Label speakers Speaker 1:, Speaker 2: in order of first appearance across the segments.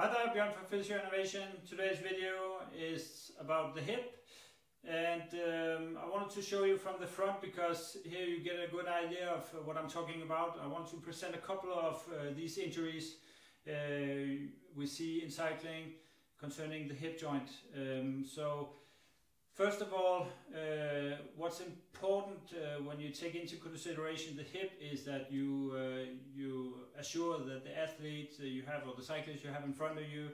Speaker 1: Hi there, Bjørn from Physio Innovation. Today's video is about the hip, and I wanted to show you from the front because here you get a good idea of what I'm talking about. I want to present a couple of these injuries we see in cycling concerning the hip joint. So first of all, what's important when you take into consideration the hip is that you assure that the athlete you have or the cyclist you have in front of you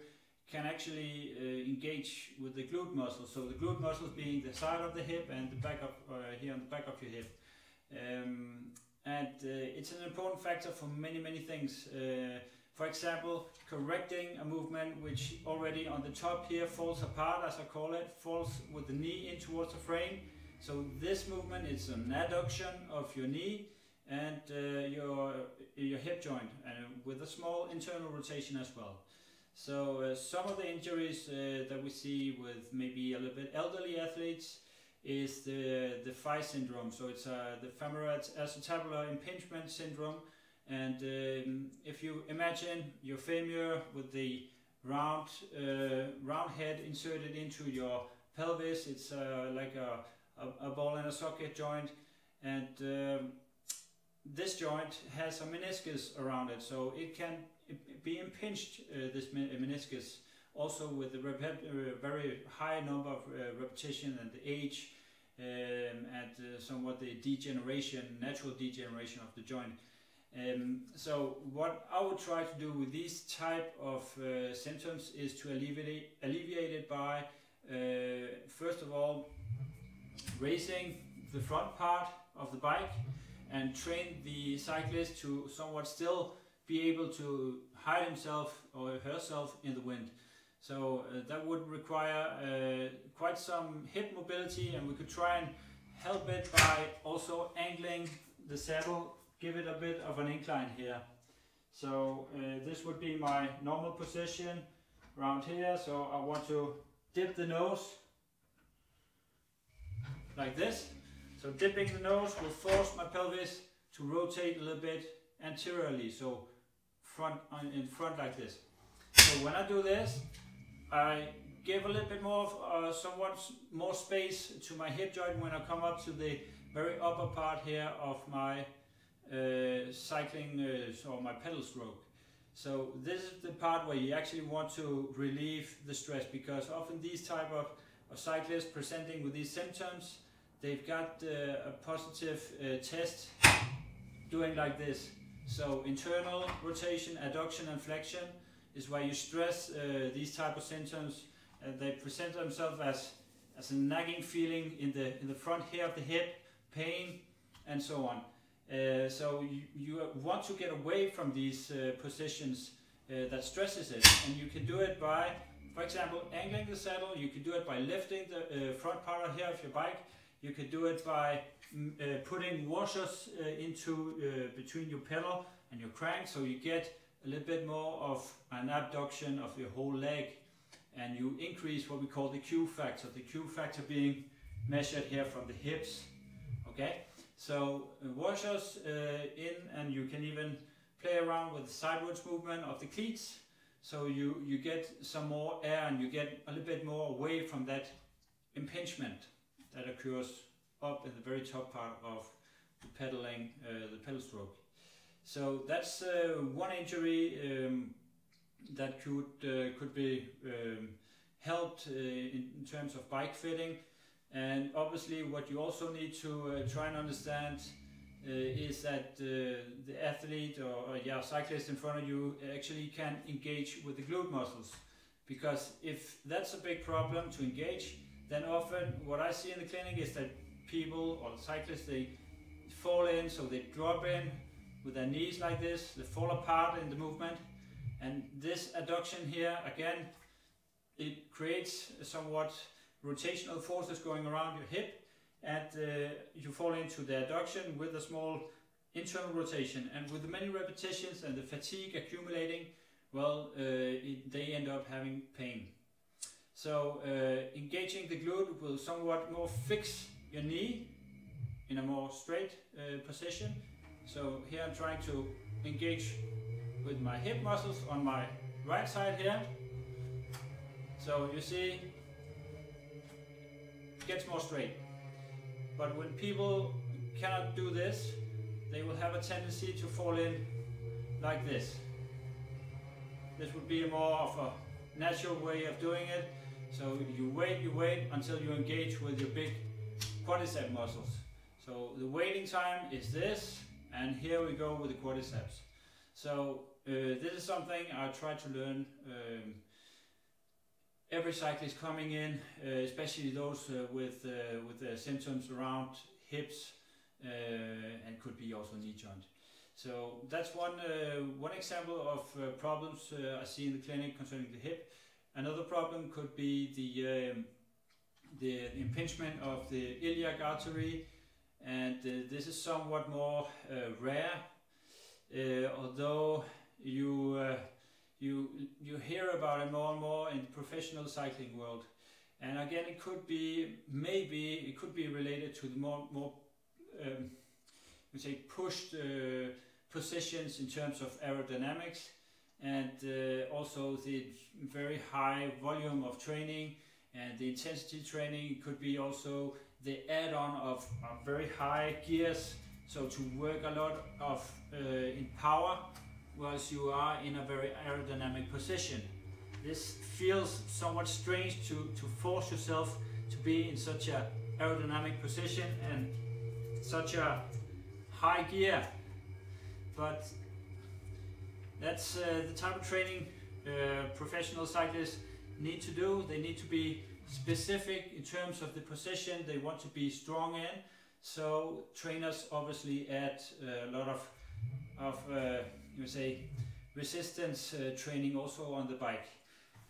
Speaker 1: can actually engage with the glute muscles. So the glute muscles being the side of the hip and the back of here on the back of your hip. It's an important factor for many things. For example, correcting a movement which already on the top here falls apart, as I call it, falls with the knee in towards the frame. So this movement is an adduction of your knee and your hip joint, and with a small internal rotation as well. So some of the injuries that we see with maybe a little bit elderly athletes is the phi syndrome. So it's the femoroacetabular impingement syndrome. And if you imagine your femur with the round head inserted into your pelvis, it's like a ball and a socket joint, and this joint has a meniscus around it, so it can be impinged, this meniscus, also with the very high number of repetition and the age and somewhat the natural degeneration of the joint. So what I would try to do with these type of symptoms is to alleviate it by first of all raising the front part of the bike and train the cyclist to somewhat still be able to hide himself or herself in the wind. So that would require quite some hip mobility, and we could try and help it by also angling the saddle, give it a bit of an incline here. So this would be my normal position around here. So I want to dip the nose like this. So dipping the nose will force my pelvis to rotate a little bit anteriorly, so in front like this. So when I do this, I give a little bit more, somewhat more space to my hip joint when I come up to the very upper part here of my cycling or my pedal stroke. So this is the part where you actually want to relieve the stress, because often these type of cyclists presenting with these symptoms, they've got a positive test doing like this. So internal rotation, adduction and flexion is why you stress these type of symptoms. They present themselves as a nagging feeling in the front here of the hip, pain and so on. So you want to get away from these positions that stresses it, and you can do it by, for example, angling the saddle. You can do it by lifting the front part here of your bike. You could do it by putting washers into between your pedal and your crank, so you get a little bit more of an abduction of your whole leg, and you increase what we call the Q factor. The Q factor being measured here from the hips. Okay, so washers in, and you can even play around with the sideways movement of the cleats, so you get some more air and you get a little bit more away from that impingement that occurs up in the very top part of the pedaling, the pedal stroke. So that's one injury that could be helped in terms of bike fitting. And obviously what you also need to try and understand is that the athlete or cyclist in front of you actually can engage with the glute muscles, because if that's a big problem to engage, then often what I see in the clinic is that people or cyclists, they fall in, so they drop in with their knees like this, they fall apart in the movement, and this adduction here, again, it creates somewhat rotational forces going around your hip, and you fall into the adduction with a small internal rotation, and with the many repetitions and the fatigue accumulating, well, they end up having pain. So engaging the glute will somewhat more fix your knee in a more straight position. So here I'm trying to engage with my hip muscles on my right side here. So you see, it gets more straight. But when people cannot do this, they will have a tendency to fall in like this. This would be more of a natural way of doing it. So you wait until you engage with your big quadricep muscles. So the waiting time is this, and here we go with the quadriceps. So this is something I try to learn every cyclist coming in, especially those with symptoms around hips and could be also knee joint. So that's one example of problems I see in the clinic concerning the hip. Another problem could be the impingement of the iliac artery, and this is somewhat more rare, although you hear about it more and more in the professional cycling world. And again, it could be related to the more we say pushed positions in terms of aerodynamics, and also the very high volume of training and the intensity training. Could be also the add-on of very high gears, so to work a lot of in power whilst you are in a very aerodynamic position. This feels somewhat strange to force yourself to be in such a aerodynamic position and such a high gear, but that's the type of training professional cyclists need to do. They need to be specific in terms of the position they want to be strong in. So trainers obviously add a lot of you say resistance training also on the bike.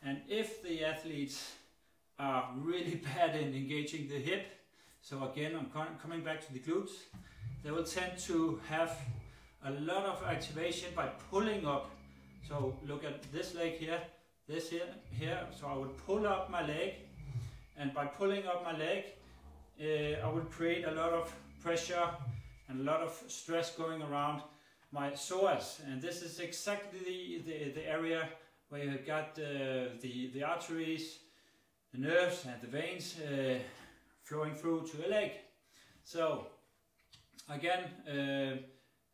Speaker 1: And if the athletes are really bad in engaging the hip, so again I'm coming back to the glutes, they will tend to have a lot of activation by pulling up. So look at this leg here, this here. So I would pull up my leg, and by pulling up my leg, I would create a lot of pressure and a lot of stress going around my psoas. And this is exactly the area where you got the arteries, the nerves and the veins flowing through to the leg. So again,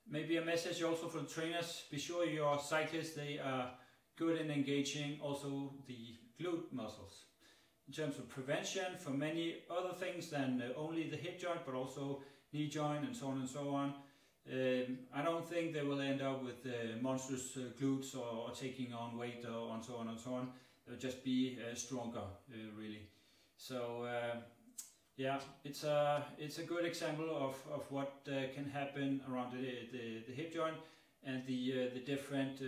Speaker 1: maybe a message also for the trainers: be sure your cyclists, they are good in engaging also the glute muscles in terms of prevention for many other things than only the hip joint, but also knee joint and so on and so on. I don't think they will end up with monstrous glutes or taking on weight or and so on and so on. They'll just be stronger, really. So yeah, it's a good example of what can happen around the hip joint and the different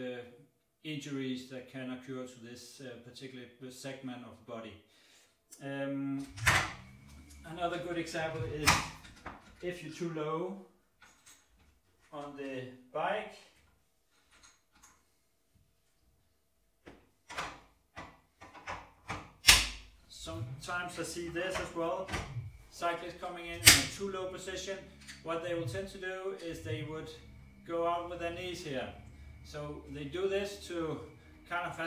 Speaker 1: injuries that can occur to this particular segment of the body. Another good example is if you're too low on the bike, sometimes I see this as well. Cyclists coming in a too low position, what they will tend to do is they would go out with their knees here. So they do this to kind of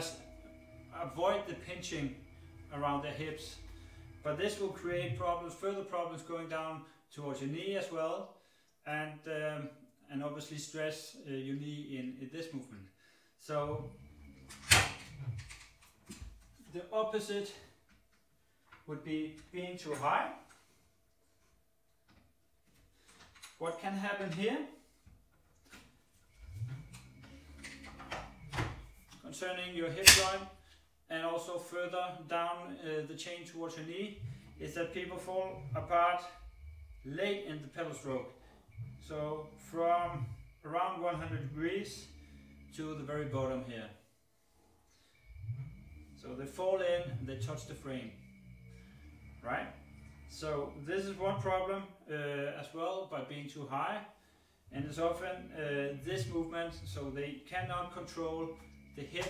Speaker 1: avoid the pinching around their hips. But this will create problems, further problems going down towards your knee as well, and obviously stress your knee in this movement. So the opposite would be being too high. What can happen here concerning your hip joint and also further down the chain towards your knee is that people fall apart late in the pedal stroke. So from around 100 degrees to the very bottom here. So they fall in and they touch the frame, right? So this is one problem as well by being too high, and it's often this movement, so they cannot control the hip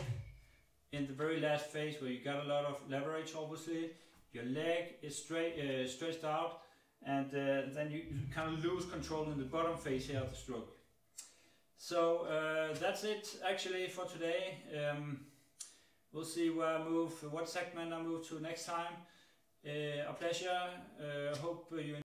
Speaker 1: in the very last phase where you got a lot of leverage. Obviously your leg is stretched out, and then you kind of lose control in the bottom phase here of the stroke. So that's it actually for today. We'll see where I move, what segment I move to next time. A pleasure. Hope you